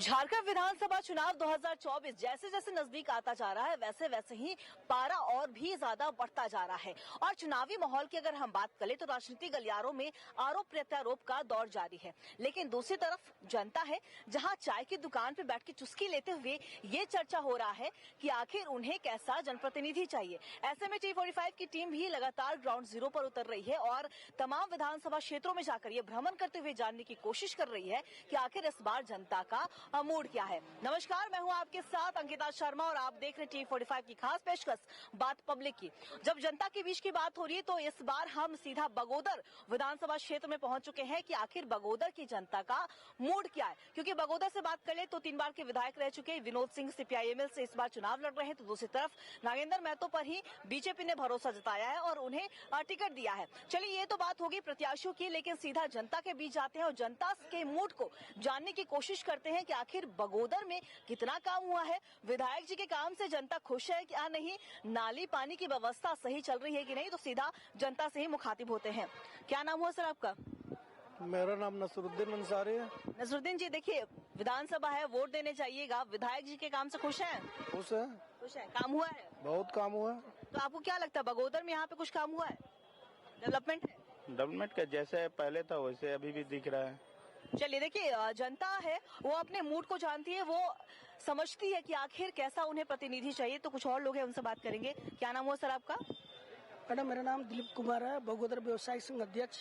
झारखंड विधानसभा चुनाव 2024 जैसे जैसे नजदीक आता जा रहा है वैसे वैसे ही पारा और भी ज्यादा बढ़ता जा रहा है। और चुनावी माहौल की अगर हम बात करें तो राजनीतिक गलियारों में आरोप प्रत्यारोप का दौर जारी है, लेकिन दूसरी तरफ जनता है जहां चाय की दुकान पर बैठ के चुस्की लेते हुए ये चर्चा हो रहा है कि आखिर उन्हें कैसा जनप्रतिनिधि चाहिए। ऐसे में T45 की टीम भी लगातार ग्राउंड जीरो पर उतर रही है और तमाम विधानसभा क्षेत्रों में जाकर ये भ्रमण करते हुए जानने की कोशिश कर रही है कि आखिर इस बार जनता का मूड क्या है। नमस्कार, मैं हूं आपके साथ अंकिता शर्मा और आप देख रहे हैं T45 की खास पेशकश बात पब्लिक की। जब जनता के बीच की बात हो रही है तो इस बार हम सीधा बगोदर विधानसभा क्षेत्र में पहुंच चुके हैं कि आखिर बगोदर की जनता का मूड क्या है। क्योंकि बगोदर से बात कर ले तो 3 बार के विधायक रह चुके विनोद सिंह CPIML से इस बार चुनाव लड़ रहे हैं, तो दूसरी तरफ नागेंद्र महतो पर ही बीजेपी ने भरोसा जताया है और उन्हें टिकट दिया है। चलिए, ये तो बात होगी प्रत्याशियों की, लेकिन सीधा जनता के बीच जाते हैं और जनता के मूड को जानने की कोशिश करते हैं कि आखिर बगोदर में कितना काम हुआ है, विधायक जी के काम से जनता खुश है क्या नहीं, नाली पानी की व्यवस्था सही चल रही है कि नहीं। तो सीधा जनता से ही मुखातिब होते हैं। क्या नाम हुआ सर आपका? मेरा नाम नसरुद्दीन अंसारी है। नसरुद्दीन जी, देखिए विधानसभा है, वोट देने जाइएगा, विधायक जी के काम से खुश हैं? खुश है, खुश है। काम हुआ है? बहुत काम हुआ है। तो आपको क्या लगता है बगोदर में यहाँ पे कुछ काम हुआ है, डेवलपमेंट है? डेवलपमेंट का जैसे पहले था वैसे अभी भी दिख रहा है। चलिए, देखिए जनता है वो अपने मूड को जानती है, वो समझती है कि आखिर कैसा उन्हें प्रतिनिधि चाहिए। तो कुछ और लोग हैं, उनसे बात करेंगे। क्या नाम हुआ सर आपका? मैडम, मेरा नाम दिलीप कुमार है, बगोदर व्यवसायिक संघ अध्यक्ष।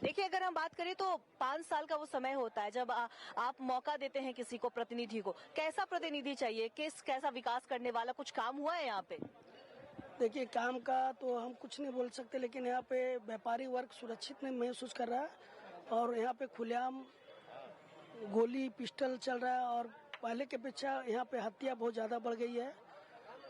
देखिए, अगर हम बात करें तो 5 साल का वो समय होता है जब आप मौका देते हैं किसी को, प्रतिनिधि को। कैसा प्रतिनिधि चाहिए, कैसा विकास करने वाला, कुछ काम हुआ है यहाँ पे? देखिए, काम का तो हम कुछ नहीं बोल सकते, लेकिन यहाँ पे व्यापारी वर्ग सुरक्षित नहीं महसूस कर रहा है और यहाँ पे खुलेआम गोली पिस्टल चल रहा है और पहले के अपेक्षा यहाँ पे हत्या बहुत ज्यादा बढ़ गई है।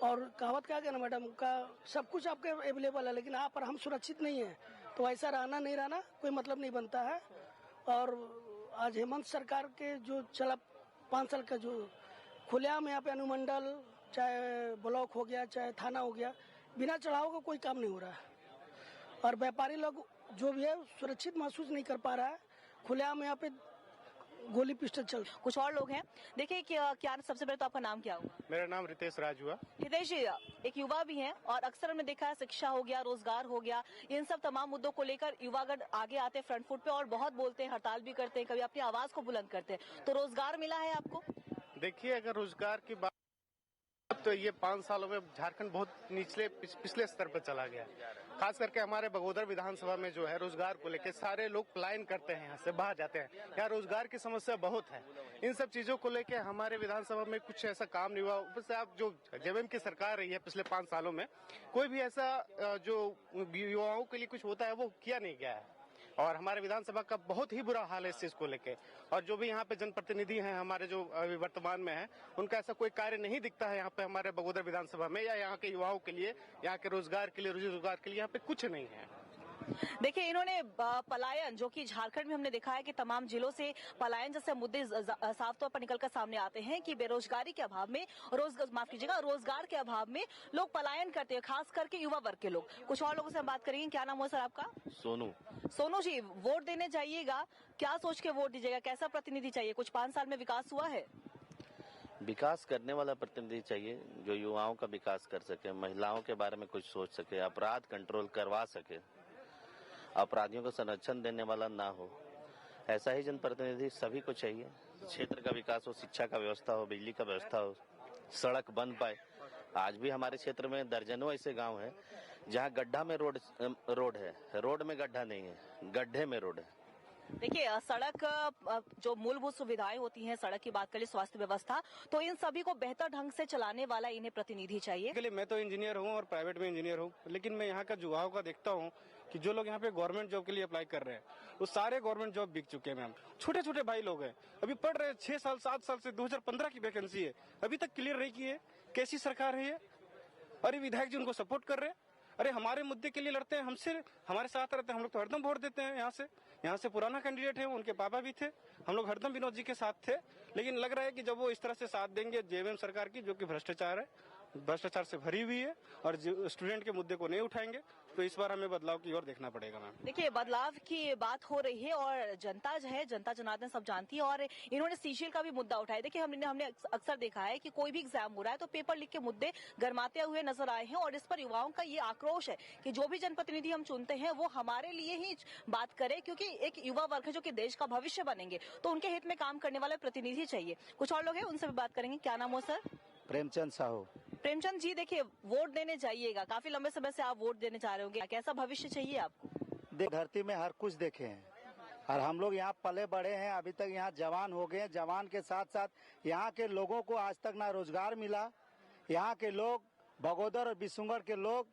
और कहावत क्या कहना मैडम का, सब कुछ आपके अवेलेबल है लेकिन आप पर हम सुरक्षित नहीं है, तो ऐसा रहना नहीं रहना कोई मतलब नहीं बनता है। और आज हेमंत सरकार के जो चला 5 साल का जो खुलेआम यहाँ पे अनुमंडल चाहे ब्लॉक हो गया चाहे थाना हो गया, बिना चढ़ाव का कोई काम नहीं हो रहा है और व्यापारी लोग जो भी है सुरक्षित महसूस नहीं कर पा रहा है। खुलेआम यहाँ पे गोली पिस्टल चल। कुछ और लोग हैं, देखिए क्या सबसे पहले तो आपका नाम क्या हुआ? मेरा नाम रितेश राज हुआ। हितेश जी एक युवा भी हैं और अक्सर हमने देखा है शिक्षा हो गया, रोजगार हो गया, इन सब तमाम मुद्दों को लेकर युवागण आगे आते हैं फ्रंट फुट पे और बहुत बोलते हैं, हड़ताल भी करते हैं, कभी अपनी आवाज को बुलंद करते हैं। तो रोजगार मिला है आपको? देखिए, अगर रोजगार की बात तो ये 5 सालों में झारखंड बहुत निचले पिछले स्तर पर चला गया। खास करके हमारे बगोदर विधानसभा में जो है रोजगार को लेकर सारे लोग पलायन करते हैं, यहाँ से बाहर जाते हैं। यहाँ रोजगार की समस्या बहुत है। इन सब चीजों को लेकर हमारे विधानसभा में कुछ ऐसा काम नहीं हुआ। ऊपर से आप जो जेवीएम की सरकार रही है पिछले 5 सालों में, कोई भी ऐसा जो युवाओं के लिए कुछ होता है वो किया नहीं गया है और हमारे विधानसभा का बहुत ही बुरा हाल है इस चीज को लेके। और जो भी यहाँ पे जनप्रतिनिधि हैं हमारे जो वर्तमान में हैं, उनका ऐसा कोई कार्य नहीं दिखता है यहाँ पे हमारे बगोदर विधानसभा में या यहाँ के युवाओं के लिए, यहाँ के रोजगार के लिए, रोजगार के लिए यहाँ पे कुछ नहीं है। देखिए, इन्होंने पलायन, जो कि झारखंड में हमने देखा है कि तमाम जिलों से पलायन जैसे मुद्दे साफ तौर पर निकलकर सामने आते हैं कि बेरोजगारी के अभाव में, रोजगार के अभाव में लोग पलायन करते हैं, खास करके युवा वर्ग के लोग। कुछ और लोगों से हम बात करेंगे। क्या नाम हुआ सर आपका? सोनू जी, वोट देने जाइएगा, क्या सोच के वोट दीजिएगा, कैसा प्रतिनिधि चाहिए? कुछ 5 साल में विकास हुआ है? विकास करने वाला प्रतिनिधि चाहिए जो युवाओं का विकास कर सके, महिलाओं के बारे में कुछ सोच सके, अपराध कंट्रोल करवा सके, अपराधियों को संरक्षण देने वाला ना हो। ऐसा ही जनप्रतिनिधि सभी को चाहिए। क्षेत्र का विकास हो, शिक्षा का व्यवस्था हो, बिजली का व्यवस्था हो, सड़क बन पाए। आज भी हमारे क्षेत्र में दर्जनों ऐसे गांव हैं जहां गड्ढा में रोड है, रोड में गड्ढा नहीं है, गड्ढे में रोड है। देखिए, सड़क जो मूलभूत सुविधाएं होती हैं, सड़क की बात करें, स्वास्थ्य व्यवस्था, तो इन सभी को बेहतर ढंग से चलाने वाला इन्हें प्रतिनिधि चाहिए। मैं तो इंजीनियर हूँ और प्राइवेट में इंजीनियर हूँ, लेकिन मैं यहाँ का युवाओं का देखता हूँ कि जो लोग यहाँ पे गवर्नमेंट जॉब के लिए अप्लाई कर रहे हैं वो सारे गवर्नमेंट जॉब बिक चुके हैं मैम। छोटे छोटे भाई लोग हैं, अभी पढ़ रहे हैं, 6 साल 7 साल से 2015 की वैकेंसी है, अभी तक क्लियर नहीं की है। कैसी सरकार है ये? अरे विधायक जी उनको सपोर्ट कर रहे हैं, अरे हमारे मुद्दे के लिए लड़ते हैं, हमसे हमारे साथ रहते हैं, हम लोग तो हरदम वोट देते हैं। यहाँ से पुराना कैंडिडेट है, उनके पापा भी थे, हम लोग हरदम विनोद जी के साथ थे। लेकिन लग रहा है कि जब वो इस तरह से साथ देंगे जेवीएम सरकार की, जो कि भ्रष्टाचार है, भ्रष्टाचार से भरी हुई है और स्टूडेंट के मुद्दे को नहीं उठाएंगे तो इस बार हमें बदलाव की ओर देखना पड़ेगा मैम। देखिए, बदलाव की बात हो रही है और जनता जो है, जनता जनार्दन सब जानती है और इन्होंने सीजीएल का भी मुद्दा उठाया। देखिए, हमने अक्सर देखा है कि कोई भी एग्जाम हो रहा है तो पेपर लीक के मुद्दे गरमाते हुए नजर आए हैं और इस पर युवाओं का ये आक्रोश है कि जो भी जनप्रतिनिधि हम चुनते हैं वो हमारे लिए ही बात करे, क्योंकि एक युवा वर्ग है जो कि देश का भविष्य बनेंगे, तो उनके हित में काम करने वाले प्रतिनिधि चाहिए। कुछ और लोग हैं, उनसे भी बात करेंगे। क्या नाम हो सर? प्रेमचंद साहू। प्रेमचंद जी, देखिए, वोट देने जाइएगा, काफी लंबे समय से आप वोट देने जा रहे होंगे, कैसा भविष्य चाहिए आपको? धरती में हर कुछ देखे हैं और हम लोग यहाँ पले बड़े हैं, अभी तक यहाँ जवान हो गए। जवान के साथ साथ यहाँ के लोगों को आज तक ना रोजगार मिला। यहाँ के लोग, बगोदर और बिशुनगढ़ के लोग,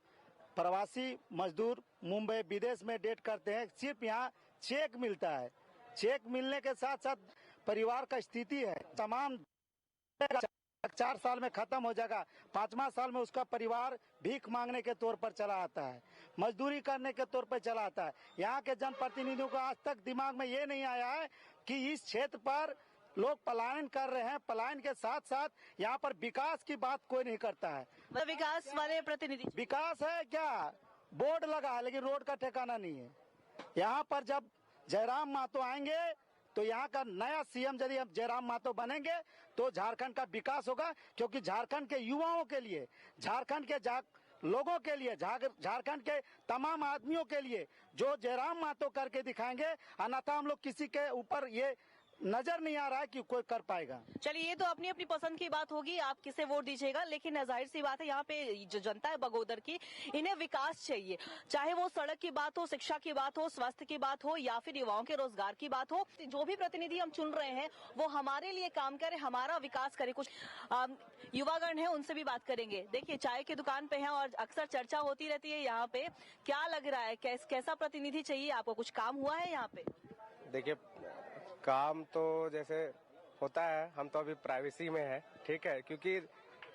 प्रवासी मजदूर मुंबई विदेश में डेट करते हैं, सिर्फ यहाँ चेक मिलता है। चेक मिलने के साथ साथ परिवार का स्थिति है तमाम 4 साल में खत्म हो जाएगा, 5वां साल में उसका परिवार भीख मांगने के तौर पर चला आता है, मजदूरी करने के तौर पर चला आता है। यहाँ के जनप्रतिनिधियों को आज तक दिमाग में ये नहीं आया है कि इस क्षेत्र पर लोग पलायन कर रहे हैं। पलायन के साथ साथ यहाँ पर विकास की बात कोई नहीं करता है। विकास वाले प्रतिनिधि, विकास है क्या? बोर्ड लगा है लेकिन रोड का ठिकाना नहीं है। यहाँ पर जब जयराम महतो आएंगे तो यहाँ का नया सीएम यदि हम जयराम महतो बनेंगे तो झारखंड का विकास होगा, क्योंकि झारखंड के युवाओं के लिए, झारखंड के लोगों के लिए, झारखंड के तमाम आदमियों के लिए जो जयराम महतो करके दिखाएंगे, अन्यथा हम लोग किसी के ऊपर ये नजर नहीं आ रहा है कि कोई कर पाएगा। चलिए, ये तो अपनी अपनी पसंद की बात होगी, आप किसे वोट दीजिएगा, लेकिन जाहिर सी बात है यहाँ पे जो जनता है बगोदर की, इन्हें विकास चाहिए, चाहे वो सड़क की बात हो, शिक्षा की बात हो, स्वास्थ्य की बात हो या फिर युवाओं के रोजगार की बात हो। जो भी प्रतिनिधि हम चुन रहे हैं वो हमारे लिए काम करे, हमारा विकास करे। कुछ युवागण है, उनसे भी बात करेंगे। देखिए, चाय की दुकान पे है और अक्सर चर्चा होती रहती है यहाँ पे, क्या लग रहा है, कैसा प्रतिनिधि चाहिए आपको? कुछ काम हुआ है यहाँ पे? देखिए, काम तो जैसे होता है, हम तो अभी प्राइवेसी में है, ठीक है, क्योंकि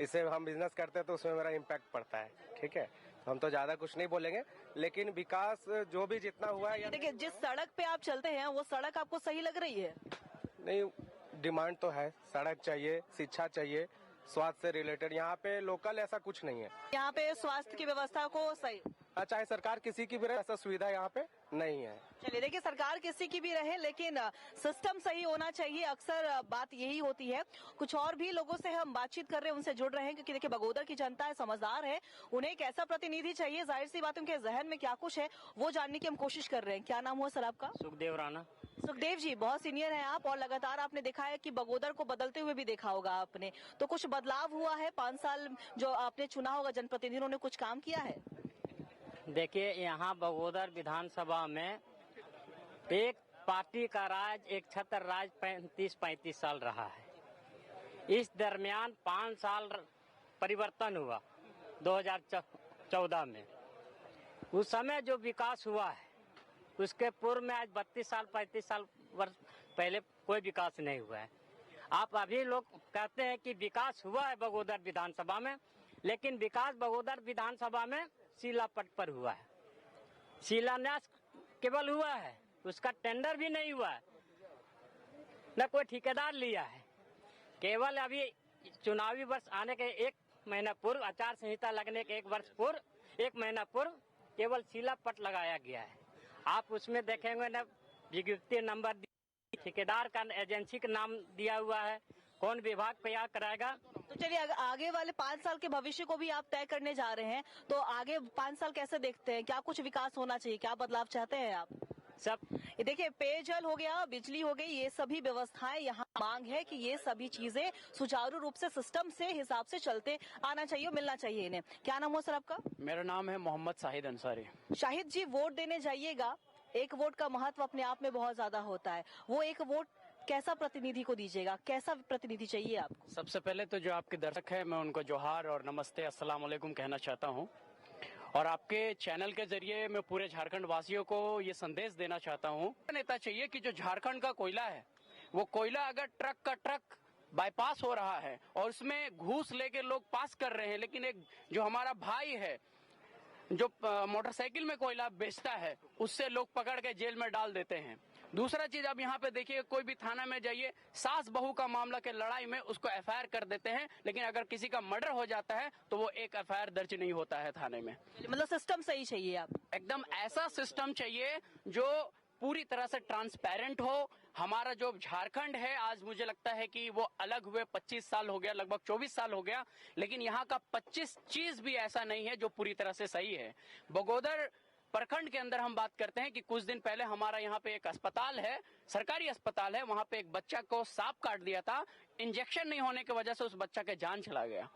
इससे हम बिजनेस करते हैं तो उसमें मेरा इम्पैक्ट पड़ता है, ठीक है। हम तो ज्यादा कुछ नहीं बोलेंगे, लेकिन विकास जो भी जितना हुआ है। देखिए, जिस सड़क पे आप चलते हैं वो सड़क आपको सही लग रही है? नहीं, डिमांड तो है, सड़क चाहिए, शिक्षा चाहिए, स्वास्थ्य से रिलेटेड। यहाँ पे लोकल ऐसा कुछ नहीं है। यहाँ पे स्वास्थ्य की व्यवस्था को सही, चाहे सरकार किसी की भी रहे, ऐसा सुविधा यहाँ पे नहीं है। चलिए, देखिए, सरकार किसी की भी रहे लेकिन सिस्टम सही होना चाहिए, अक्सर बात यही होती है। कुछ और भी लोगों से हम बातचीत कर रहे हैं, उनसे जुड़ रहे हैं, क्योंकि देखिए, बगोदर की जनता है, समझदार है, उन्हें एक ऐसा प्रतिनिधि चाहिए, जाहिर सी बात उनके जहन में क्या कुछ है वो जानने की हम कोशिश कर रहे हैं। क्या नाम हुआ सर आपका? सुखदेव राणा। सुखदेव जी, बहुत सीनियर हैं आप और लगातार आपने देखा है कि बगोदर को बदलते हुए भी देखा होगा आपने, तो कुछ बदलाव हुआ है 5 साल जो आपने चुना होगा जनप्रतिनिधि, उन्होंने कुछ काम किया है? देखिए, यहाँ बगोदर विधानसभा में एक पार्टी का राज, एक छत्र राज 35 साल रहा है। इस दरमियान 5 साल परिवर्तन हुआ 2014 में। उस समय जो विकास हुआ है उसके पूर्व में आज 32 साल 35 साल वर्ष पहले कोई विकास नहीं हुआ है। आप अभी लोग कहते हैं कि विकास हुआ है बगोदर विधानसभा में, लेकिन विकास बगोदर विधानसभा में शिलापट पर हुआ है। शिलान्यास केवल हुआ है, उसका टेंडर भी नहीं हुआ है, न कोई ठेकेदार लिया है। केवल अभी चुनावी वर्ष आने के 1 महीना पूर्व, आचार संहिता लगने के 1 वर्ष पूर्व, 1 महीना पूर्व केवल शिलापट लगाया गया है। आप उसमें देखेंगे न विज्ञप्ति नंबर, ठेकेदार का, एजेंसी का नाम दिया हुआ है, कौन विभाग तैयार कराएगा। तो चलिए, आगे वाले 5 साल के भविष्य को भी आप तय करने जा रहे हैं, तो आगे 5 साल कैसे देखते हैं? क्या कुछ विकास होना चाहिए, क्या बदलाव चाहते हैं आप? सब देखिए, पेयजल हो गया, बिजली हो गई, ये सभी व्यवस्थाएं यहाँ मांग है कि ये सभी चीजें सुचारू रूप से सिस्टम से हिसाब से चलते आना चाहिए, मिलना चाहिए इन्हें। क्या नाम हो सर आपका? मेरा नाम है मोहम्मद शाहिद अंसारी। शाहिद जी, वोट देने जाइएगा, एक वोट का महत्व अपने आप में बहुत ज्यादा होता है, वो एक वोट कैसा प्रतिनिधि को दीजिएगा, कैसा प्रतिनिधि चाहिए आपको? सबसे पहले तो जो आपके दर्शक है, मैं उनको जोहार और नमस्ते, अस्सलाम वालेकुम कहना चाहता हूं, और आपके चैनल के जरिए मैं पूरे झारखंड वासियों को ये संदेश देना चाहता हूं, नेता चाहिए कि जो झारखंड का कोयला है, वो कोयला अगर ट्रक का ट्रक बाईपास हो रहा है और उसमें घूस लेके लोग पास कर रहे हैं, लेकिन एक जो हमारा भाई है जो मोटरसाइकिल में कोयला बेचता है, उससे लोग पकड़ के जेल में डाल देते हैं। दूसरा चीज आप यहाँ पे देखिए, कोई भी थाना में जाइए, सास बहू का मामला के लड़ाई में उसको एफआईआर कर देते हैं, लेकिन अगर किसी का मर्डर हो जाता है तो वो एक एफआईआर दर्ज नहीं होता है थाने में। मतलब सिस्टम सही चाहिए आप? एकदम ऐसा सिस्टम चाहिए जो पूरी तरह से ट्रांसपेरेंट हो। हमारा जो झारखंड है, आज मुझे लगता है कि वो अलग हुए 25 साल हो गया, लगभग 24 साल हो गया, लेकिन यहाँ का 25 चीज भी ऐसा नहीं है जो पूरी तरह से सही है। बगोदर प्रखंड के अंदर हम बात करते हैं कि कुछ दिन पहले हमारा यहाँ पे एक अस्पताल है, सरकारी अस्पताल है, वहां पे एक बच्चा को सांप काट दिया था, इंजेक्शन नहीं होने की वजह से उस बच्चा के जान चला गया।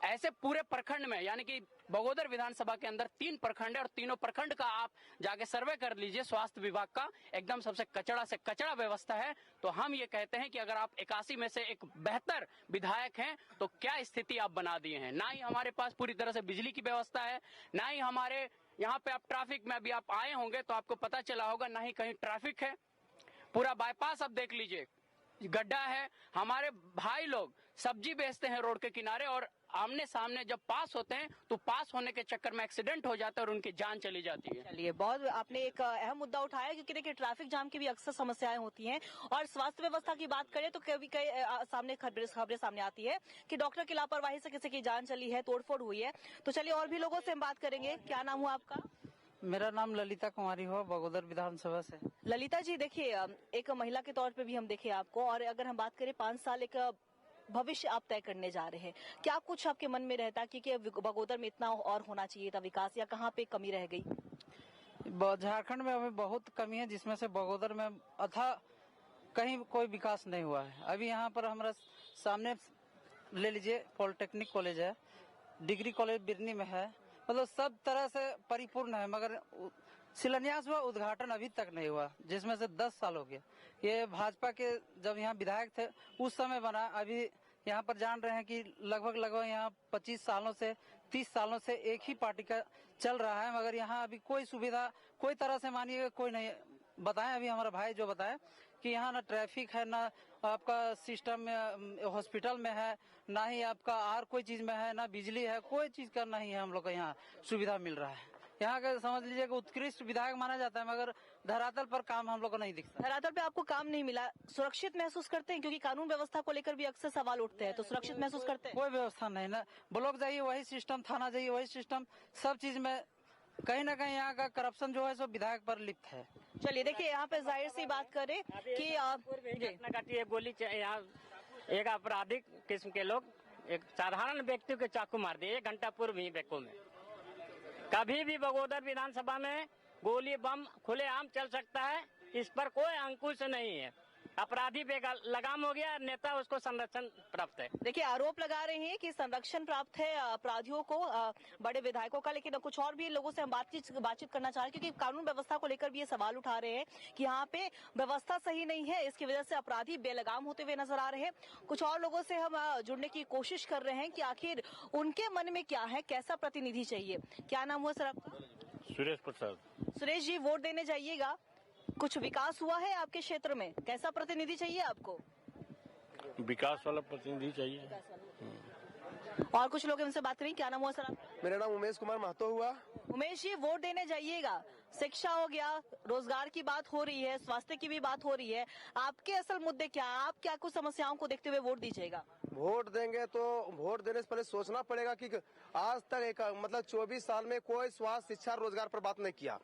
ऐसे पूरे प्रखंड में, यानी कि बगोदर विधानसभा के अंदर 3 प्रखंड है और तीनों प्रखंड का आप जाके सर्वे कर लीजिए, स्वास्थ्य विभाग का एकदम सबसे कचड़ा से कचड़ा व्यवस्था है। तो हम ये कहते हैं कि अगर आप 81 में से एक बेहतर विधायक हैं तो क्या स्थिति आप बना दिए हैं। ना ही हमारे पास पूरी तरह से बिजली की व्यवस्था है, ना ही हमारे यहाँ पे आप ट्रैफिक में अभी आप आए होंगे तो आपको पता चला होगा, ना ही कहीं ट्रैफिक है। पूरा बाईपास आप देख लीजिए, गड्ढा है। हमारे भाई लोग सब्जी बेचते हैं रोड के किनारे और आमने सामने जब पास होते हैं तो पास होने के चक्कर में एक्सीडेंट हो जाता है और उनकी जान चली जाती है। चलिए, बहुत आपने एक अहम मुद्दा उठाया, क्योंकि देखिए ट्रैफिक जाम की भी अक्सर समस्याएं होती हैं, और स्वास्थ्य व्यवस्था की बात करें तो कभी कई सामने खबरें सामने आती है कि डॉक्टर की लापरवाही से किसी की जान चली है, तोड़फोड़ हुई है। तो चलिए और भी लोगों से हम बात करेंगे। क्या नाम हुआ आपका? मेरा नाम ललिता कुमारी हुआ, बगोदर विधानसभा से। ललिता जी, देखिए एक महिला के तौर पे भी हम देखें आपको, और अगर हम बात करें 5 साल एक भविष्य आप तय करने जा रहे हैं, क्या कुछ आपके मन में रहता कि बगोदर में इतना और होना चाहिए था विकास, या कहाँ पे कमी रह गई? झारखंड में अभी बहुत कमी है, जिसमें से बगोदर में अथा कहीं कोई विकास नहीं हुआ है। अभी यहाँ पर हमारा सामने ले लीजिए, पॉलिटेक्निक कॉलेज है, डिग्री कॉलेज बिरनी में है, मतलब सब तरह से परिपूर्ण है, मगर शिलान्यास हुआ, उद्घाटन अभी तक नहीं हुआ, जिसमें से 10 साल हो गया। ये भाजपा के जब यहाँ विधायक थे उस समय बना। अभी यहाँ पर जान रहे हैं कि लगभग यहाँ 25 सालों से 30 सालों से एक ही पार्टी का चल रहा है, मगर यहाँ अभी कोई सुविधा कोई तरह से मानिए कोई नहीं। बताएं, अभी हमारा भाई जो बताया कि यहाँ ना ट्रैफिक है, ना आपका सिस्टम में हॉस्पिटल में है, ना ही आपका और कोई चीज में है, ना बिजली है, कोई चीज का नहीं है हम लोग को यहाँ सुविधा मिल रहा है। यहाँ का समझ लीजिए कि उत्कृष्ट विधायक माना जाता है, मगर धरातल पर काम हम लोग को नहीं दिखता। धरातल पे आपको काम नहीं मिला, सुरक्षित महसूस करते हैं? क्योंकि कानून व्यवस्था को लेकर भी अक्सर सवाल उठते हैं, तो सुरक्षित महसूस करते हैं? कोई व्यवस्था नहीं ना, ब्लॉक जाइए वही सिस्टम, थाना जाइए वही सिस्टम, सब चीज में कहीं ना कहीं यहाँ का करप्शन जो है सो विधायक पर लिप्त है। चलिए देखिए, यहाँ पे जाहिर सी बात करें कि गोली यहाँ एक आपराधिक किस्म के लोग एक साधारण व्यक्ति को चाकू मार दिए 1 घंटा पूर्व ही बेको में। कभी भी बगोदर विधानसभा में गोली बम खुलेआम चल सकता है, इस पर कोई अंकुश नहीं है। अपराधी पे लगाम हो गया, नेता उसको संरक्षण प्राप्त है। देखिए, आरोप लगा रहे हैं कि संरक्षण प्राप्त है अपराधियों को, बड़े विधायकों का, लेकिन कुछ और भी लोगों से हम बातचीत करना चाह रहे हैं, क्योंकि कानून व्यवस्था को लेकर भी ये सवाल उठा रहे हैं कि यहाँ पे व्यवस्था सही नहीं है, इसकी वजह से अपराधी बेलगाम होते हुए नजर आ रहे हैं। कुछ और लोगों से हम जुड़ने की कोशिश कर रहे हैं कि आखिर उनके मन में क्या है, कैसा प्रतिनिधि चाहिए। क्या नाम हुआ सर आपका? सुरेश प्रसाद। सुरेश जी, वोट देने जाइएगा, कुछ विकास हुआ है आपके क्षेत्र में? कैसा प्रतिनिधि चाहिए आपको? विकास वाला प्रतिनिधि चाहिए। और कुछ लोग हमसे बात करें। क्या नाम हुआ सर आप? मेरा नाम उमेश कुमार महतो हुआ। उमेश जी, वोट देने जाइएगा, शिक्षा हो गया, रोजगार की बात हो रही है, स्वास्थ्य की भी बात हो रही है, आपके असल मुद्दे क्या है? आप क्या कुछ समस्याओं को देखते हुए वोट दीजिएगा? वोट देंगे तो वोट देने से पहले सोचना पड़ेगा कि आज तक मतलब 24 साल में कोई स्वास्थ्य, शिक्षा, रोजगार पर बात नहीं किया।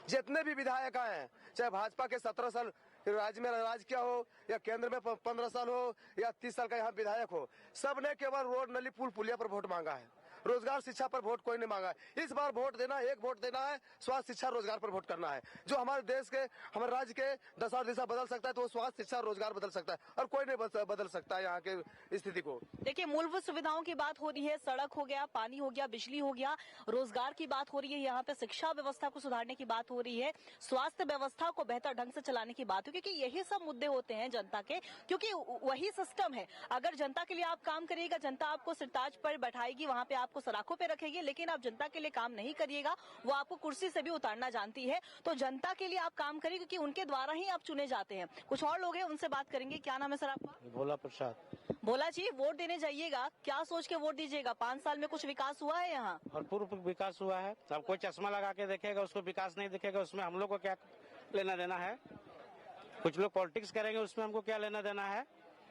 जितने भी विधायक आए हैं, चाहे भाजपा के 17 साल राज्य में राज किया हो, या केंद्र में 15 साल हो, या 30 साल का यहाँ विधायक हो, सबने केवल रोड, नली, पुल, पुलिया पर वोट मांगा है। रोजगार, शिक्षा पर वोट कोई नहीं मांगा है। इस बार वोट देना, एक वोट देना है, स्वास्थ्य, शिक्षा, रोजगार पर वोट करना है। जो हमारे देश के, हमारे राज्य के दशा दिशा बदल सकता है तो वो स्वास्थ्य, शिक्षा, रोजगार बदल सकता है, और कोई नहीं बदल सकता है यहाँ के स्थिति को। देखिए, मूलभूत सुविधाओं की बात हो रही है, सड़क हो गया, पानी हो गया, बिजली हो गया, रोजगार की बात हो रही है, यहाँ पे शिक्षा व्यवस्था को सुधारने की बात हो रही है, स्वास्थ्य व्यवस्था को बेहतर ढंग से चलाने की बात हो, क्योंकि यही सब मुद्दे होते हैं जनता के, क्योंकि वही सिस्टम है। अगर जनता के लिए आप काम करिएगा, जनता आपको सिरताज पर बैठाएगी, वहाँ पे आपको सलाखों पे रखेगी, लेकिन आप जनता के लिए काम नहीं करिएगा, वो आपको कुर्सी से भी उतारना जानती है। तो जनता के लिए आप काम करिए, क्योंकि उनके द्वारा ही आप चुने जाते हैं। कुछ और लोग हैं, उनसे बात करेंगे। क्या नाम है सर आपका? भोला प्रसाद। भोला जी, वोट देने जाइएगा, क्या सोच के वोट दीजिएगा? 5 साल में कुछ विकास हुआ है यहाँ? भरपूर विकास हुआ है। सब कोई चश्मा लगा के देखेगा, उसको विकास नहीं दिखेगा, उसमें हम लोग को क्या लेना देना है? कुछ लोग पॉलिटिक्स करेंगे, उसमें हमको क्या लेना देना है।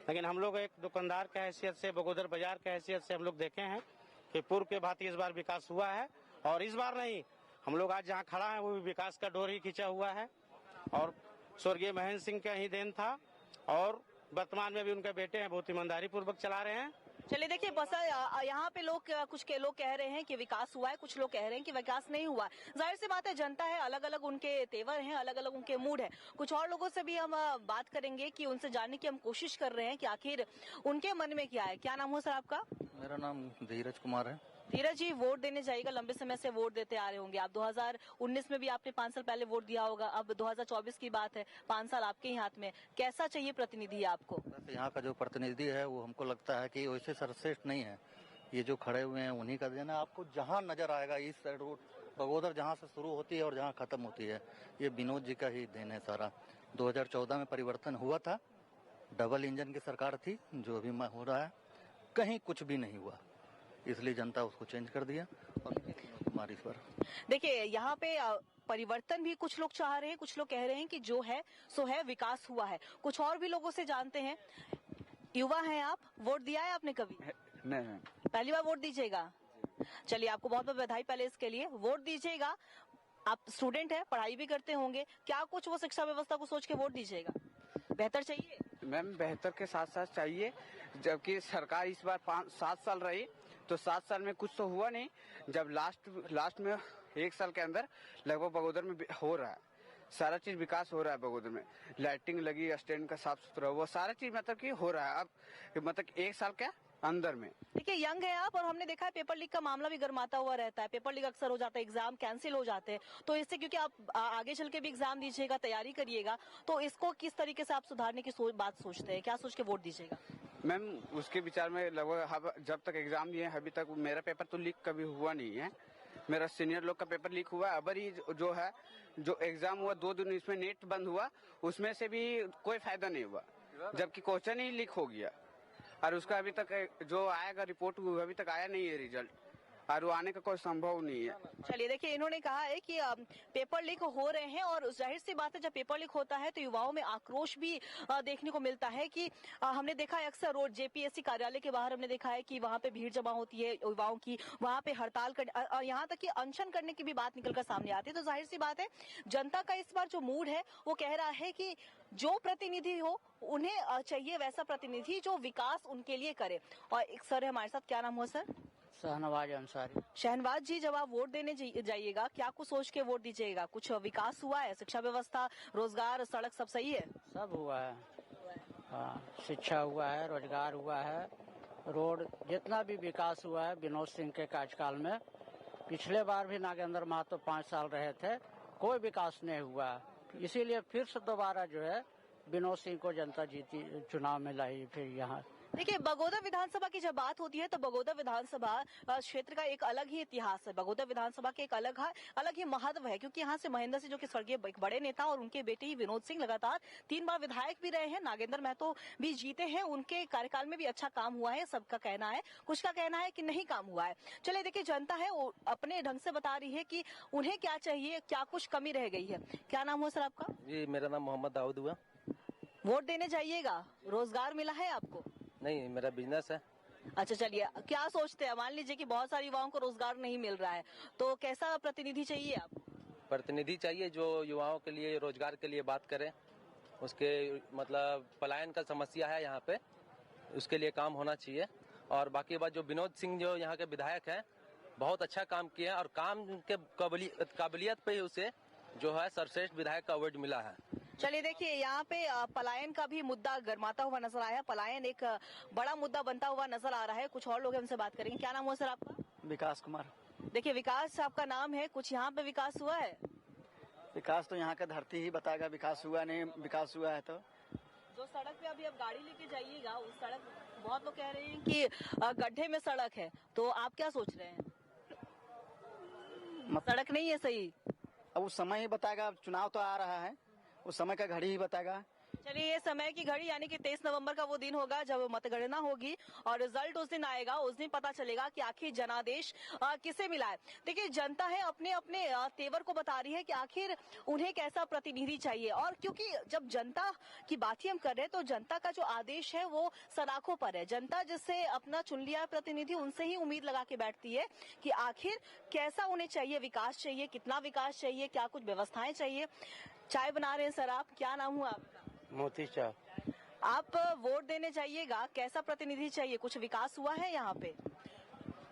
लेकिन हम लोग एक दुकानदार के हैसियत से, बगोदर बाजार के हैसियत से हम लोग देखे हैं कि पूर्व के भांति इस बार विकास हुआ है। और इस बार नहीं, हम लोग आज जहाँ खड़ा है वो भी विकास का डोर ही खींचा हुआ है और स्वर्गीय महेंद्र सिंह का ही देन था और वर्तमान में भी उनके बेटे हैं, बहुत ईमानदारी पूर्वक चला रहे हैं। चलिए देखिए, बस यहाँ पे कुछ के लोग कह रहे हैं कि विकास हुआ है, कुछ लोग कह रहे हैं कि विकास नहीं हुआ है। जाहिर सी बात है, जनता है, अलग अलग उनके तेवर हैं, अलग अलग उनके मूड है। कुछ और लोगों से भी हम बात करेंगे कि उनसे जानने की हम कोशिश कर रहे हैं कि आखिर उनके मन में क्या है। क्या नाम हो सर आपका? मेरा नाम धीरज कुमार है। धीरज जी, वोट देने जाइएगा, लंबे समय से वोट देते आ रहे होंगे आप। 2019 में भी आपने 5 साल पहले वोट दिया होगा, अब 2024 की बात है, 5 साल आपके ही हाथ में। कैसा चाहिए प्रतिनिधि आपको? यहाँ का जो प्रतिनिधि है वो हमको लगता है कि वैसे सर्वश्रेष्ठ नहीं है। ये जो खड़े हुए हैं उन्हीं का देना। आपको जहाँ नजर आएगा, ईस्ट साइड रोड बगोदर जहाँ से शुरू होती है और जहाँ खत्म होती है, ये विनोद जी का ही देन है सारा। 2014 में परिवर्तन हुआ था, डबल इंजन की सरकार थी, जो अभी हो रहा है कहीं कुछ भी नहीं हुआ, इसलिए जनता उसको चेंज कर दिया और हमारी इस बार। देखिए, यहाँ पे परिवर्तन भी कुछ लोग चाह रहे हैं, कुछ लोग कह रहे हैं कि जो है सो है, विकास हुआ है। कुछ और भी लोगों से जानते हैं। युवा हैं आप, वोट दिया है आपने कभी? नहीं। पहली बार वोट दीजिएगा? चलिए, आपको बहुत बहुत बधाई पहले इसके लिए। वोट दीजिएगा, आप स्टूडेंट है, पढ़ाई भी करते होंगे, क्या कुछ वो शिक्षा व्यवस्था को सोच के वोट दीजिएगा? बेहतर चाहिए मैम, बेहतर के साथ साथ चाहिए, जबकि सरकार इस बार 7 साल रही तो 7 साल में कुछ तो हुआ नहीं। जब लास्ट में 1 साल के अंदर लगभग बगोदर में हो रहा है, सारा चीज विकास हो रहा है। बगोदर में लाइटिंग लगी, स्टैंड का साफ सुथरा, वो सारा चीज मतलब कि हो रहा है अब, मतलब 1 साल के अंदर में। देखिए, यंग है आप और हमने देखा है पेपर लीक का मामला भी गर्माता हुआ रहता है। पेपर लीक अक्सर हो जाता है, एग्जाम कैंसिल हो जाते हैं, तो इससे क्योंकि आप आगे चल के भी एग्जाम दीजिएगा, तैयारी करिएगा, तो इसको किस तरीके से आप सुधारने की बात सोचते हैं? क्या सोच के वोट दीजिएगा? मैम, उसके विचार में लगभग जब तक एग्जाम दिए अभी तक मेरा पेपर तो लीक कभी हुआ नहीं है। मेरा सीनियर लोग का पेपर लीक हुआ है। अबर ही जो है, जो एग्जाम हुआ 2 दिन इसमें नेट बंद हुआ, उसमें से भी कोई फायदा नहीं हुआ, जबकि क्वेश्चन ही लीक हो गया और उसका अभी तक जो आएगा रिपोर्ट अभी तक आया नहीं है रिजल्ट, और वो आने का कोई संभव नहीं है। चलिए देखिए, इन्होंने कहा है कि पेपर लीक हो रहे हैं और जाहिर सी बात है, जब पेपर लीक होता है तो युवाओं में आक्रोश भी देखने को मिलता है कि हमने देखा है अक्सर रोड जेपीएससी कार्यालय के बाहर हमने देखा है कि वहां पे भीड़ जमा होती है युवाओं की, वहां पे हड़ताल यहाँ तक कि अनशन करने की भी बात निकलकर सामने आती है। तो जाहिर सी बात है, जनता का इस बार जो मूड है वो कह रहा है कि जो प्रतिनिधि हो उन्हें चाहिए वैसा प्रतिनिधि जो विकास उनके लिए करे। और एक सर है हमारे साथ, क्या नाम हुआ सर? शहनवाज अंसारी। शहनवाज जी, जब आप वोट देने जाइएगा, क्या कुछ सोच के वोट दीजिएगा? कुछ विकास हुआ है? शिक्षा व्यवस्था, रोजगार, सड़क सब सही है? सब हुआ है, हाँ, शिक्षा हुआ है, रोजगार हुआ है, रोड, जितना भी विकास हुआ है विनोद सिंह के कार्यकाल में। पिछले बार भी नागेंद्र महतो 5 साल रहे थे, कोई विकास नहीं हुआ, इसीलिए फिर से दोबारा जो है विनोद सिंह को जनता जीती, चुनाव में लाई फिर यहाँ। देखिए, बगोदर विधानसभा की जब बात होती है तो बगोदर विधानसभा क्षेत्र का एक अलग ही इतिहास है। बगोदर विधानसभा के एक अलग ही महत्व है, क्योंकि यहाँ से महेंद्र सिंह जो कि स्वर्गीय बड़े नेता और उनके बेटे ही विनोद सिंह लगातार 3 बार विधायक भी रहे हैं। नागेंद्र महतो भी जीते हैं, उनके कार्यकाल में भी अच्छा काम हुआ है, सबका कहना है। कुछ का कहना है कि नहीं काम हुआ है। चलिए देखिए, जनता है वो अपने ढंग से बता रही है कि उन्हें क्या चाहिए, क्या कुछ कमी रह गई है। क्या नाम हुआ सर आपका? जी, मेरा नाम मोहम्मद दाऊद हुआ। वोट देने जाइएगा, रोजगार मिला है आपको? नहीं, मेरा बिजनेस है। अच्छा, चलिए, क्या सोचते हैं? मान लीजिए कि बहुत सारे युवाओं को रोजगार नहीं मिल रहा है, तो कैसा प्रतिनिधि चाहिए आपको? प्रतिनिधि चाहिए जो युवाओं के लिए रोजगार के लिए बात करे, उसके मतलब पलायन का समस्या है यहाँ पे, उसके लिए काम होना चाहिए। और बाकी बात, जो विनोद सिंह जो यहाँ के विधायक हैं, बहुत अच्छा काम किए हैं और काम के काबिलियत पे ही उसे जो है सर्वश्रेष्ठ विधायक का अवार्ड मिला है। चलिए देखिए, यहाँ पे पलायन का भी मुद्दा गरमाता हुआ नजर आया। पलायन एक बड़ा मुद्दा बनता हुआ नजर आ रहा है। कुछ और लोग हमसे बात करेंगे। क्या नाम हुआ सर आपका? विकास कुमार। देखिए, विकास आपका नाम है, कुछ यहाँ पे विकास हुआ है? विकास तो यहाँ का धरती ही बताएगा, विकास हुआ नहीं, विकास हुआ है तो। जो सड़क पे अभी आप गाड़ी लेके जाइएगा, उस सड़क, बहुत लोग कह रहे हैं कि गड्ढे में सड़क है, तो आप क्या सोच रहे हैं? सड़क नहीं है सही? अब उस समय ही बताएगा, चुनाव तो आ रहा है, उस समय का घड़ी ही बताएगा चलिए, ये समय की घड़ी यानी कि 23 नवंबर का वो दिन होगा जब मतगणना होगी और रिजल्ट उस दिन आएगा। उस दिन पता चलेगा कि आखिर जनादेश किसे मिला है। देखिए, जनता है अपने अपने तेवर को बता रही है कि आखिर उन्हें कैसा प्रतिनिधि चाहिए। और क्योंकि जब जनता की बात ही हम कर रहे हैं तो जनता का जो आदेश है वो सलाखों पर है। जनता जिससे अपना चुन लिया प्रतिनिधि उनसे ही उम्मीद लगा के बैठती है कि आखिर कैसा उन्हें चाहिए, विकास चाहिए, कितना विकास चाहिए, क्या कुछ व्यवस्थाएं चाहिए। चाय बना रहे हैं सर आप, क्या नाम हुआ आपका? मोती चाप। आप वोट देने जाइएगा, कैसा प्रतिनिधि चाहिए? कुछ विकास हुआ है यहाँ पे?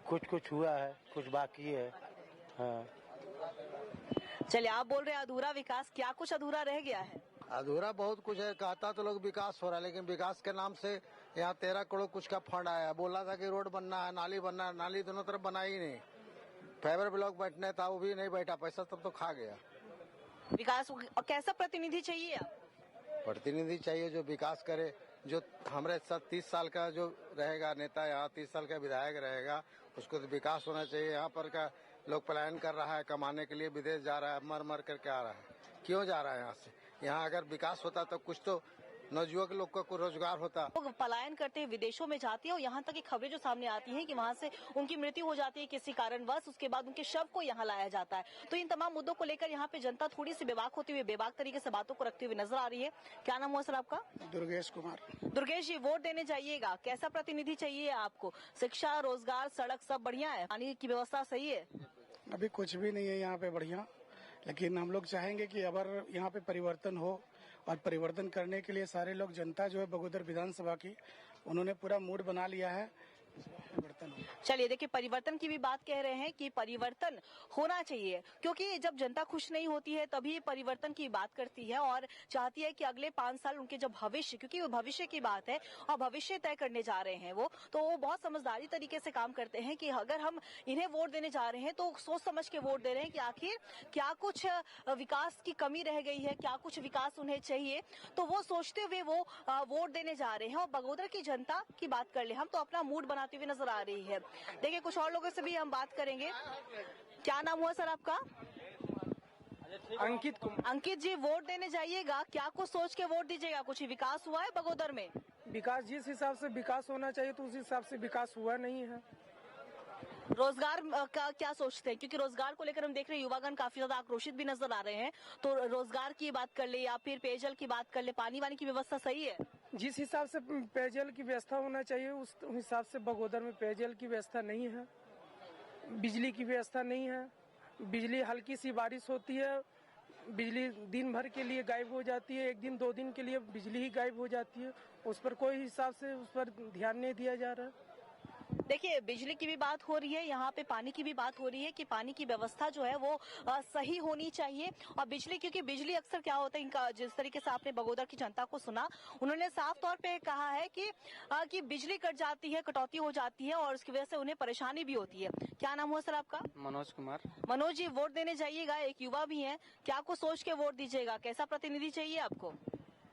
कुछ हुआ है, कुछ बाकी है। हाँ। चलिए, आप बोल रहे हैं अधूरा विकास, क्या कुछ अधूरा रह गया है? अधूरा बहुत कुछ है। कहता तो लोग विकास हो रहा है, लेकिन विकास के नाम से यहाँ 13 करोड़ कुछ का फंड आया। बोला था कि रोड बनना है, नाली बनना है, नाली दोनों तरफ बना ही नहीं। फाइबर ब्लॉक बैठने था, वो भी नहीं बैठा, पैसा सब तो खा गया। विकास और कैसा प्रतिनिधि चाहिए आप? प्रतिनिधि चाहिए जो विकास करे, जो हमारे साथ 30 साल का जो रहेगा नेता, यहाँ 30 साल का विधायक रहेगा, उसको तो विकास होना चाहिए। यहाँ पर का लोग पलायन कर रहा है, कमाने के लिए विदेश जा रहा है, मर मर करके आ रहा है। क्यों जा रहा है यहाँ से? यहाँ अगर विकास होता तो कुछ तो नवयुवक लोग को रोजगार होता। लोग पलायन करते हैं, विदेशों में जाते हैं और यहाँ तक की खबरें जो सामने आती हैं कि वहाँ से उनकी मृत्यु हो जाती है किसी कारणवश, उसके बाद उनके शव को यहाँ लाया जाता है। तो इन तमाम मुद्दों को लेकर यहाँ पे जनता थोड़ी सी बेबाक होती हुई, बेबाक तरीके से बातों को रखती हुई नजर आ रही है। क्या नाम हुआ सर आपका? दुर्गेश कुमार। दुर्गेश जी, वोट देने जाइएगा, कैसा प्रतिनिधि चाहिए आपको? शिक्षा, रोजगार, सड़क सब बढ़िया है? पानी की व्यवस्था सही है? अभी कुछ भी नहीं है यहाँ पे बढ़िया, लेकिन हम लोग चाहेंगे कि अगर यहाँ पे परिवर्तन हो, और परिवर्तन करने के लिए सारे लोग, जनता जो है बगोदर विधानसभा की, उन्होंने पूरा मूड बना लिया है, परिवर्तन हो। चलिए, देखिए, परिवर्तन की भी बात कह रहे हैं कि परिवर्तन होना चाहिए, क्योंकि जब जनता खुश नहीं होती है तभी परिवर्तन की बात करती है और चाहती है कि अगले 5 साल उनके जब भविष्य, क्योंकि वो भविष्य की बात है और भविष्य तय करने जा रहे हैं वो, तो वो बहुत समझदारी तरीके से काम करते हैं कि अगर हम इन्हें वोट देने जा रहे हैं तो सोच समझ के वोट दे रहे हैं कि आखिर क्या कुछ विकास की कमी रह गई है, क्या कुछ विकास उन्हें चाहिए, तो वो सोचते हुए वो वोट देने जा रहे हैं। और बगोदर की जनता की बात कर ले हम तो अपना मूड बनाते हुए नजर आ रही है। देखिए, कुछ और लोगों से भी हम बात करेंगे। क्या नाम हुआ सर आपका? अंकित कुमार। अंकित जी, वोट देने जाइएगा, क्या कुछ सोच के वोट दीजिएगा? कुछ विकास हुआ है बगोदर में? विकास जिस हिसाब से विकास होना चाहिए तो उस हिसाब से विकास हुआ नहीं है। रोजगार का क्या सोचते हैं? क्योंकि रोजगार को लेकर हम देख रहे हैं युवागण काफी ज्यादा आक्रोशित भी नजर आ रहे हैं। तो रोजगार की बात कर ले या फिर पेयजल की बात कर ले, पानी वानी की व्यवस्था सही है? जिस हिसाब से पेयजल की व्यवस्था होना चाहिए उस हिसाब से बगोदर में पेयजल की व्यवस्था नहीं है, बिजली की व्यवस्था नहीं है। बिजली हल्की सी बारिश होती है, बिजली दिन भर के लिए गायब हो जाती है, 1 दिन 2 दिन के लिए बिजली ही गायब हो जाती है। उस पर कोई हिसाब से उस पर ध्यान नहीं दिया जा रहा है। देखिए, बिजली की भी बात हो रही है, यहाँ पे पानी की भी बात हो रही है कि पानी की व्यवस्था जो है वो सही होनी चाहिए। और बिजली, क्योंकि बिजली अक्सर क्या होता है, इनका जिस तरीके से आपने बगोदर की जनता को सुना, उन्होंने साफ तौर पे कहा है कि बिजली कट जाती है, कटौती हो जाती है और उसकी वजह से उन्हें परेशानी भी होती है। क्या नाम हुआ सर आपका? मनोज कुमार। मनोज जी, वोट देने जाइएगा, एक युवा भी है, क्या कुछ सोच के वोट दीजिएगा? कैसा प्रतिनिधि चाहिए आपको?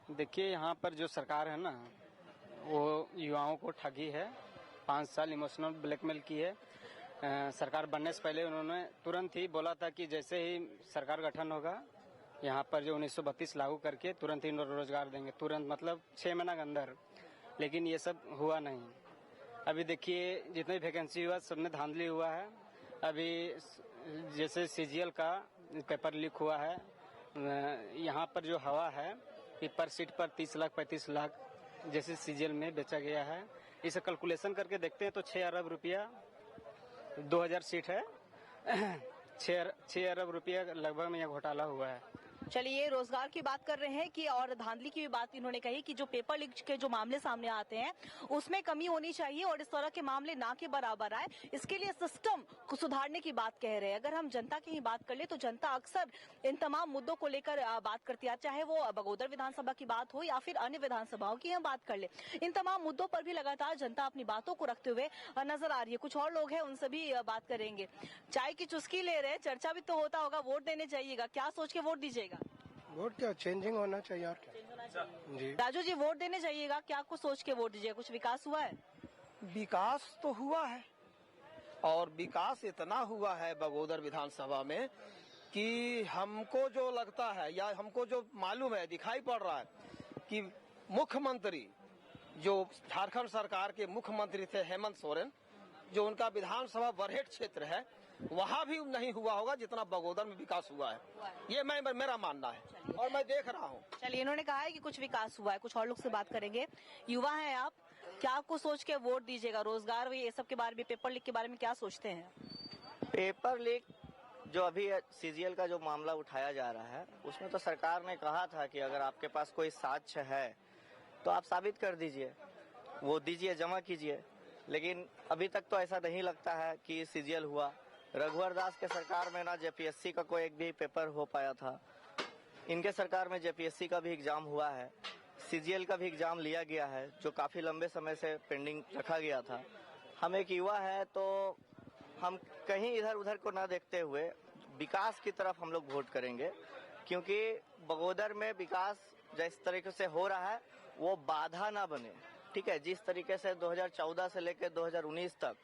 देखिए, यहाँ पर जो सरकार है ना, वो युवाओं को ठगी है, 5 साल इमोशनल ब्लैकमेल की है। सरकार बनने से पहले उन्होंने तुरंत ही बोला था कि जैसे ही सरकार गठन होगा, यहाँ पर जो 1932 लागू करके तुरंत ही रोजगार देंगे, तुरंत मतलब 6 महीना के अंदर। लेकिन ये सब हुआ नहीं। अभी देखिए, जितनी वैकेंसी हुआ सब में धांधली हुआ है। अभी जैसे CGL का पेपर लीक हुआ है, यहाँ पर जो हवा है कि पर सीट पर 30 लाख 35 लाख जैसे CGL में बेचा गया है। इसे कैलकुलेशन करके देखते हैं तो 6 अरब रुपया 2000 सीट है। 6 अरब रुपया लगभग में यह घोटाला हुआ है। चलिए, रोजगार की बात कर रहे हैं कि और धांधली की भी बात इन्होंने कही कि जो पेपर लीक के जो मामले सामने आते हैं उसमें कमी होनी चाहिए और इस तरह के मामले ना के बराबर आए, इसके लिए सिस्टम को सुधारने की बात कह रहे हैं। अगर हम जनता की ही बात कर ले तो जनता अक्सर इन तमाम मुद्दों को लेकर बात करती है, चाहे वो बगोदर विधानसभा की बात हो या फिर अन्य विधानसभाओं की हम बात कर ले। इन तमाम मुद्दों पर भी लगातार जनता अपनी बातों को रखते हुए नजर आ रही है। कुछ और लोग हैं, उनसे भी बात करेंगे। चाय की चुस्की ले रहे हैं, चर्चा भी तो होता होगा। वोट देने जाइएगा, क्या सोच के वोट दीजिएगा? वोट क्या, चेंजिंग होना चाहिए और क्या जी। राजू जी, वोट देने जाइएगा, क्या कुछ सोच के वोट दीजिएगा? कुछ विकास हुआ है? विकास तो हुआ है और विकास इतना हुआ है बगोदर विधानसभा में कि हमको जो लगता है या हमको जो मालूम है, दिखाई पड़ रहा है कि मुख्यमंत्री जो झारखंड सरकार के मुख्यमंत्री थे हेमंत सोरेन, जो उनका विधानसभा बरहेट क्षेत्र है, वहाँ भी नहीं हुआ होगा जितना बगोदर में विकास हुआ है। ये मेरा मानना है और मैं देख रहा हूँ। चलिए, इन्होंने कहा है कि कुछ विकास हुआ है। कुछ और लोग से बात करेंगे। युवा हैं आप, क्या आपको सोच के वोट दीजिएगा? रोजगार ये सब के बारे में, पेपर लीक के बारे में क्या सोचते हैं? पेपर लीक जो अभी सीजीएल का जो मामला उठाया जा रहा है, उसमें तो सरकार ने कहा था कि अगर आपके पास कोई साक्ष्य है तो आप साबित कर दीजिए, वो दीजिए, जमा कीजिए। लेकिन अभी तक तो ऐसा नहीं लगता है कि सीजीएल हुआ। रघुवर दास के सरकार में ना जेपीएससी का कोई एक भी पेपर हो पाया था। इनके सरकार में जेपीएससी का भी एग्जाम हुआ है, सीजीएल का भी एग्जाम लिया गया है, जो काफी लंबे समय से पेंडिंग रखा गया था। हम एक युवा है तो हम कहीं इधर उधर को ना देखते हुए विकास की तरफ हम लोग वोट करेंगे, क्योंकि बगोदर में विकास जिस तरीके से हो रहा है वो बाधा ना बने। ठीक है, जिस तरीके से 2014 से लेकर 2019 तक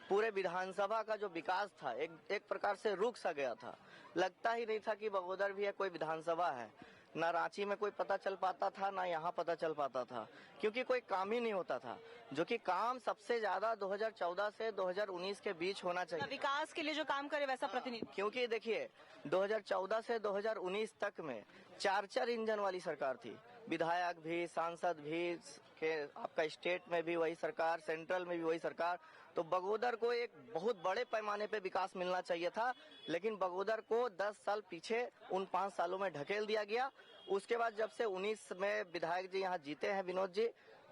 पूरे विधानसभा का जो विकास था एक प्रकार से रुक सा गया था। लगता ही नहीं था कि बगोदर भी है कोई विधानसभा है। ना रांची में कोई पता चल पाता था, ना यहाँ पता चल पाता था, क्योंकि कोई काम ही नहीं होता था। जो कि काम सबसे ज्यादा 2014 से 2019 के बीच होना चाहिए। विकास के लिए जो काम करे वैसा प्रतिनिधि। क्योंकि देखिए 2014 से 2019 तक में 4 इंजन वाली सरकार थी। विधायक भी, सांसद भी, के आपका स्टेट में भी वही सरकार, सेंट्रल में भी वही सरकार। तो बगोदर को एक बहुत बड़े पैमाने पे विकास मिलना चाहिए था, लेकिन बगोदर को 10 साल पीछे उन 5 सालों में ढकेल दिया गया। उसके बाद जब से 19 में विधायक जी यहाँ जीते हैं, विनोद जी,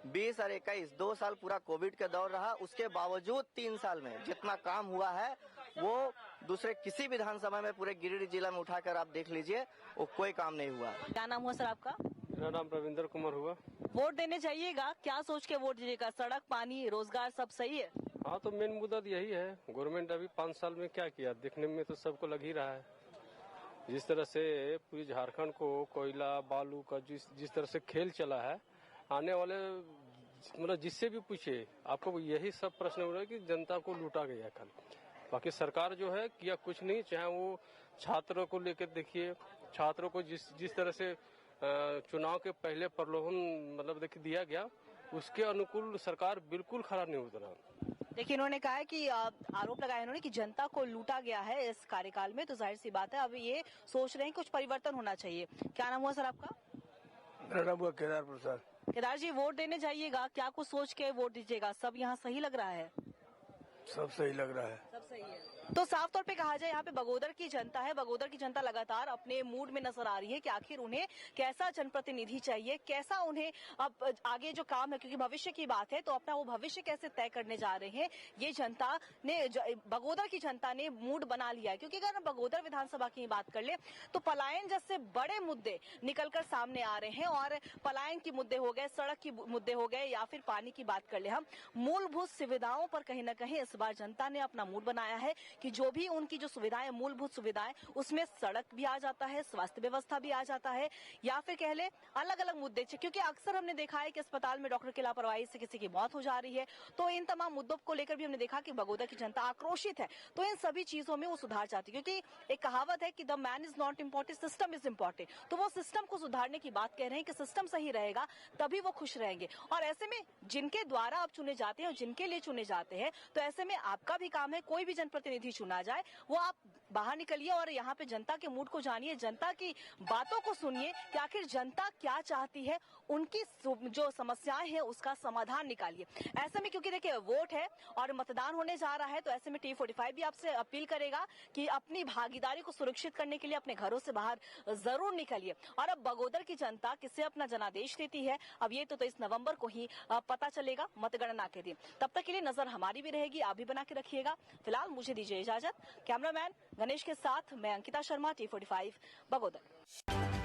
20 और 21 2 साल पूरा कोविड का दौर रहा। उसके बावजूद 3 साल में जितना काम हुआ है वो दूसरे किसी विधानसभा में पूरे गिरिडीह जिला में उठाकर आप देख लीजिए, वो कोई काम नहीं हुआ। क्या नाम हुआ सर आपका? मेरा नाम रविंदर कुमार हुआ। वोट देने जाइएगा, क्या सोच के वोट दीजिएगा? सड़क, पानी, रोजगार सब सही है? हाँ, तो मेन मुद्दा यही है। गवर्नमेंट अभी 5 साल में क्या किया, देखने में तो सबको लग ही रहा है। जिस तरह से पूरी झारखंड को कोयला बालू का जिस तरह से खेल चला है, आने वाले मतलब जिससे भी पूछे आपको यही सब प्रश्न हो रहा है कि जनता को लूटा गया कल। बाकी सरकार जो है किया कुछ नहीं। चाहे वो छात्रों को लेकर देखिए, छात्रों को जिस तरह से चुनाव के पहले प्रलोभन मतलब देखिए दिया गया, उसके अनुकूल सरकार बिल्कुल खरा नहीं उतरा। देखिए, इन्होंने कहा है कि आरोप लगाया इन्होंने कि जनता को लूटा गया है इस कार्यकाल में। तो जाहिर सी बात है अब ये सोच रहे हैं कुछ परिवर्तन होना चाहिए। क्या नाम हुआ सर आपका? मेरा नाम हुआ केदार प्रसाद। केदार जी, वोट देने जाइएगा, क्या कुछ सोच के वोट दीजिएगा? सब यहाँ सही लग रहा है? सब सही लग रहा है। सब सही है। तो साफ तौर पे कहा जाए, यहाँ पे बगोदर की जनता है, बगोदर की जनता लगातार अपने मूड में नजर आ रही है कि आखिर उन्हें कैसा जनप्रतिनिधि चाहिए, कैसा उन्हें अब आगे जो काम है, क्योंकि भविष्य की बात है, तो अपना वो भविष्य कैसे तय करने जा रहे हैं, ये जनता ने, बगोदर की जनता ने मूड बना लिया है। क्योंकि अगर हम बगोदर विधानसभा की बात कर ले तो पलायन जैसे बड़े मुद्दे निकलकर सामने आ रहे हैं। और पलायन के मुद्दे हो गए, सड़क के मुद्दे हो गए, या फिर पानी की बात कर ले हम, मूलभूत सुविधाओं पर कहीं ना कहीं इस बार जनता ने अपना मूड बनाया है कि जो भी उनकी जो सुविधाएं, मूलभूत सुविधाएं, उसमें सड़क भी आ जाता है, स्वास्थ्य व्यवस्था भी आ जाता है, या फिर कह ले अलग अलग मुद्दे। क्योंकि अक्सर हमने देखा है कि अस्पताल में डॉक्टर की लापरवाही से किसी की मौत हो जा रही है। तो इन तमाम मुद्दों को लेकर भी हमने देखा कि बगोदर की जनता आक्रोशित है। तो इन सभी चीजों में वो सुधार चाहती है, क्योंकि एक कहावत है कि the man is not important, system is important. तो वो सिस्टम को सुधारने की बात कह रहे हैं कि सिस्टम सही रहेगा तभी वो खुश रहेंगे। और ऐसे में जिनके द्वारा आप चुने जाते हैं और जिनके लिए चुने जाते हैं, तो ऐसे में आपका भी काम है, कोई भी जनप्रतिनिधि चुना जाए वो आप बाहर निकलिए और यहाँ पे जनता के मूड को जानिए, जनता की बातों को सुनिए कि आखिर जनता क्या चाहती है, उनकी जो समस्याएं हैं उसका समाधान निकालिए। ऐसे में क्योंकि देखिए वोट है और मतदान होने जा रहा है, तो ऐसे में T45 भी आपसे अपील करेगा कि अपनी भागीदारी को सुरक्षित करने के लिए अपने घरों से बाहर जरूर निकलिए। और अब बगोदर की जनता किसे अपना जनादेश देती है, अब ये तो 23 नवंबर को ही पता चलेगा, मतगणना के दिन। तब तक के लिए नजर हमारी भी रहेगी, आप भी बना के रखिएगा। फिलहाल मुझे दीजिए इजाजत। कैमरामैन गणेश के साथ मैं अंकिता शर्मा, T45 बगोदर।